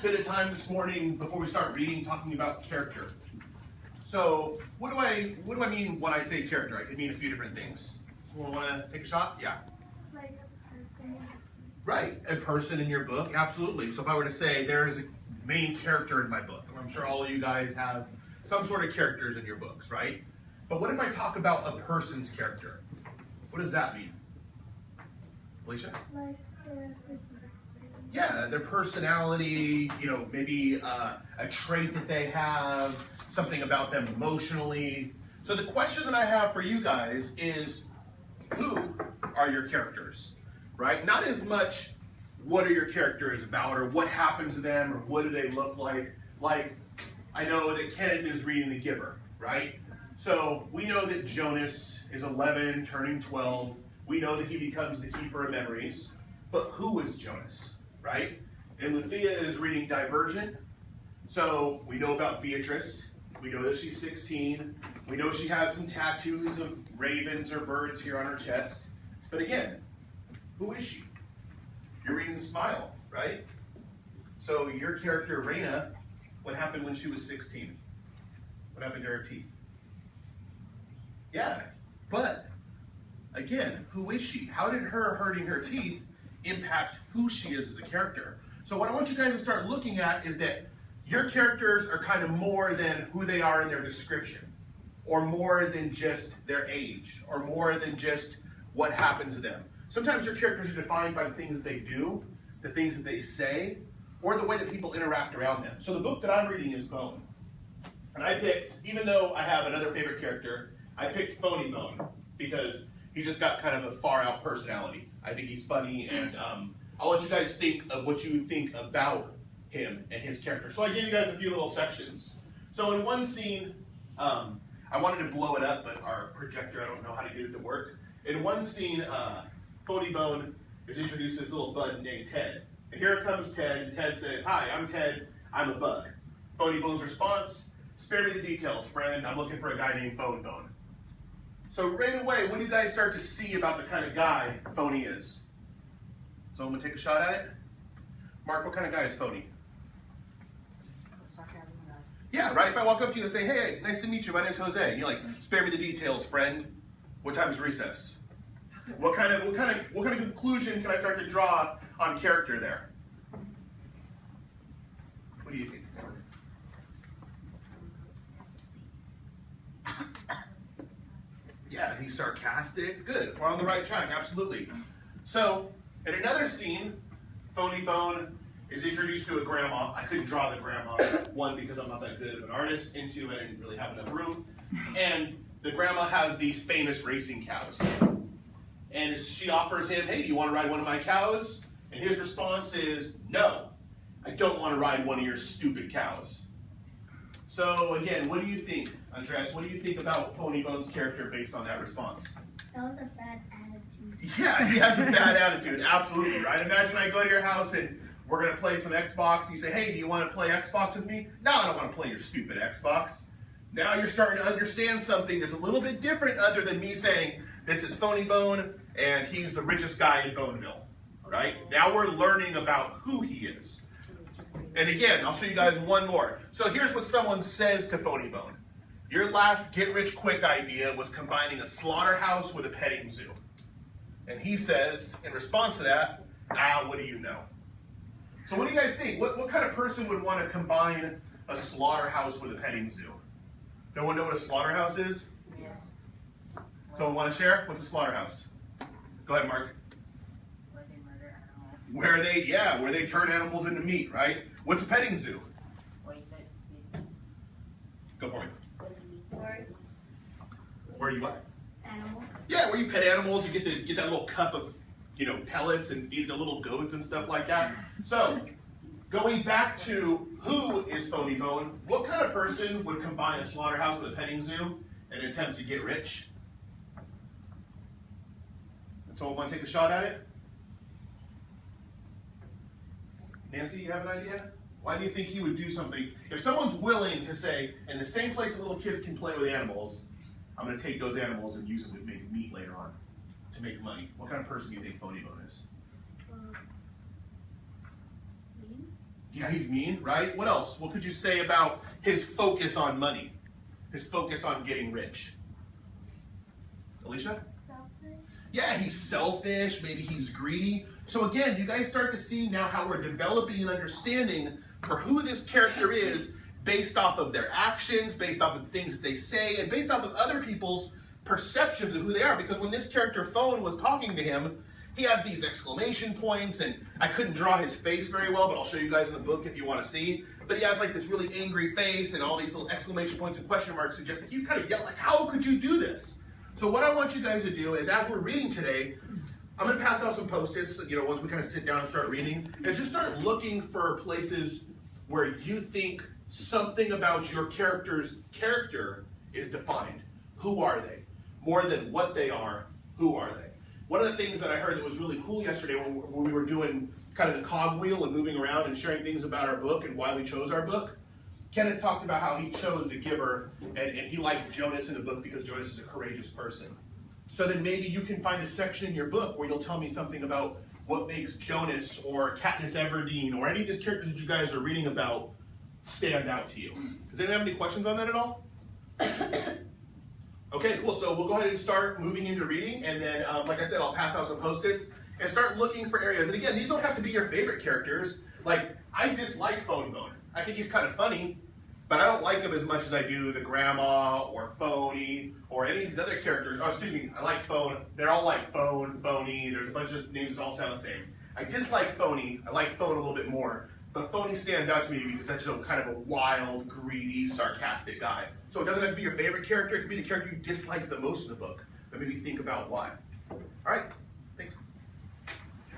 bit of time this morning before we start reading talking about character. So what do I mean when I say character? I could mean a few different things. Someone want to take a shot? Yeah. Like a person. Right, a person in your book, absolutely. So if I were to say there is a main character in my book, I'm sure all of you guys have some sort of characters in your books, right? But what if I talk about a person's character? What does that mean? Alicia? Like their personality. Yeah, their personality, maybe a trait that they have, something about them emotionally. So the question that I have for you guys is, who are your characters, right? Not as much what are your characters about or what happens to them or what do they look like. Like, I know that Kenneth is reading The Giver, right? So we know that Jonas is 11, turning 12. We know that he becomes the keeper of memories. But who is Jonas, right? And Luthea is reading Divergent. So we know about Beatrice. We know that she's 16. We know she has some tattoos of ravens or birds here on her chest. But again, who is she? You're reading Smile, right? So your character, Raina, what happened when she was 16? What happened to her teeth? Yeah, but again, who is she? How did her hurting her teeth impact who she is as a character? So what I want you guys to start looking at is that your characters are kind of more than who they are in their description, or more than just their age, or more than just what happened to them. Sometimes your characters are defined by the things that they do, the things that they say, or the way that people interact around them. So the book that I'm reading is Bone. And I picked, even though I have another favorite character, I picked Phony Bone because he just got kind of a far out personality. I think he's funny, and I'll let you guys think of what you think about him and his character. So I gave you guys a few little sections. So in one scene, I wanted to blow it up, but our projector, I don't know how to get it to work. In one scene, Phony Bone is introduced to this little bud named Ted. And here comes Ted, and Ted says, "Hi, I'm Ted, I'm a bug." Phony Bone's response, "Spare me the details, friend. I'm looking for a guy named Phony Bone." So right away, what do you guys start to see about the kind of guy Phony is? Someone take a shot at it? Mark, what kind of guy is Phony? Yeah, right? If I walk up to you and say, "Hey, nice to meet you, my name's Jose," and you're like, "Spare me the details, friend. What time is recess?" What kind of conclusion can I start to draw on character there? What do you think? Yeah, he's sarcastic. Good. We're on the right track, absolutely. So, in another scene, Phony Bone is introduced to a grandma. I couldn't draw the grandma, one, because I'm not that good of an artist, and two, I didn't really have enough room. And the grandma has these famous racing cows. And she offers him, "Hey, do you want to ride one of my cows?" And his response is, "No, I don't want to ride one of your stupid cows." So again, what do you think, Andres? What do you think about Phony Bone's character based on that response? That was a bad attitude. Yeah, he has a bad attitude, absolutely, right? Imagine I go to your house and we're going to play some Xbox, and you say, "Hey, do you want to play Xbox with me?" "No, I don't want to play your stupid Xbox." Now you're starting to understand something that's a little bit different other than me saying, "This is Phony Bone, and he's the richest guy in Boneville," right? Now we're learning about who he is. And again, I'll show you guys one more. So here's what someone says to Phony Bone. "Your last get-rich-quick idea was combining a slaughterhouse with a petting zoo." And he says, in response to that, "What do you know?" So what do you guys think? What kind of person would want to combine a slaughterhouse with a petting zoo? Does everyone know what a slaughterhouse is? Yeah. Someone want to share? What's a slaughterhouse? Go ahead, Mark. Where they murder animals. Where they turn animals into meat, right? What's a petting zoo? Go for it. Where you what? Animals. Yeah, where you pet animals, you get to get that little cup of, pellets and feed the little goats and stuff like that. So, going back to who is Phony Bone, what kind of person would combine a slaughterhouse with a petting zoo and attempt to get rich? Someone want to take a shot at it? Nancy, you have an idea? Why do you think he would do something? If someone's willing to say, in the same place that little kids can play with animals, I'm going to take those animals and use them to make meat later on, to make money. What kind of person do you think Phony Bone is? Mean? Yeah, he's mean, right? What else? What could you say about his focus on money? His focus on getting rich? Alicia? Selfish. Yeah, he's selfish, maybe he's greedy. So again, you guys start to see now how we're developing an understanding for who this character is based off of their actions, based off of the things that they say, and based off of other people's perceptions of who they are. Because when this character Phone was talking to him, he has these exclamation points, and I couldn't draw his face very well, but I'll show you guys in the book if you want to see. But he has like this really angry face, and all these little exclamation points and question marks suggest that he's kind of yelling, like, how could you do this? So what I want you guys to do is, as we're reading today, I'm going to pass out some Post-its, once we kind of sit down and start reading, and just start looking for places where you think something about your character's character is defined. Who are they? More than what they are, who are they? One of the things that I heard that was really cool yesterday when we were doing kind of the cogwheel and moving around and sharing things about our book and why we chose our book, Kenneth talked about how he chose The Giver, and he liked Jonas in the book because Jonas is a courageous person. So then maybe you can find a section in your book where you'll tell me something about what makes Jonas or Katniss Everdeen or any of these characters that you guys are reading about stand out to you. Does anyone have any questions on that at all? Okay, cool. So we'll go ahead and start moving into reading, and then, like I said, I'll pass out some Post-its and start looking for areas. And again, these don't have to be your favorite characters. Like, I dislike Phone Bone. I think he's kind of funny, but I don't like him as much as I do the grandma or Phony or any of these other characters. Oh, excuse me, I like Phone. They're all like Phone, Phony. There's a bunch of names that all sound the same. I dislike Phony. I like Phone a little bit more. But Phony stands out to me because that's kind of a wild, greedy, sarcastic guy. So it doesn't have to be your favorite character. It could be the character you dislike the most in the book. But maybe think about why. All right,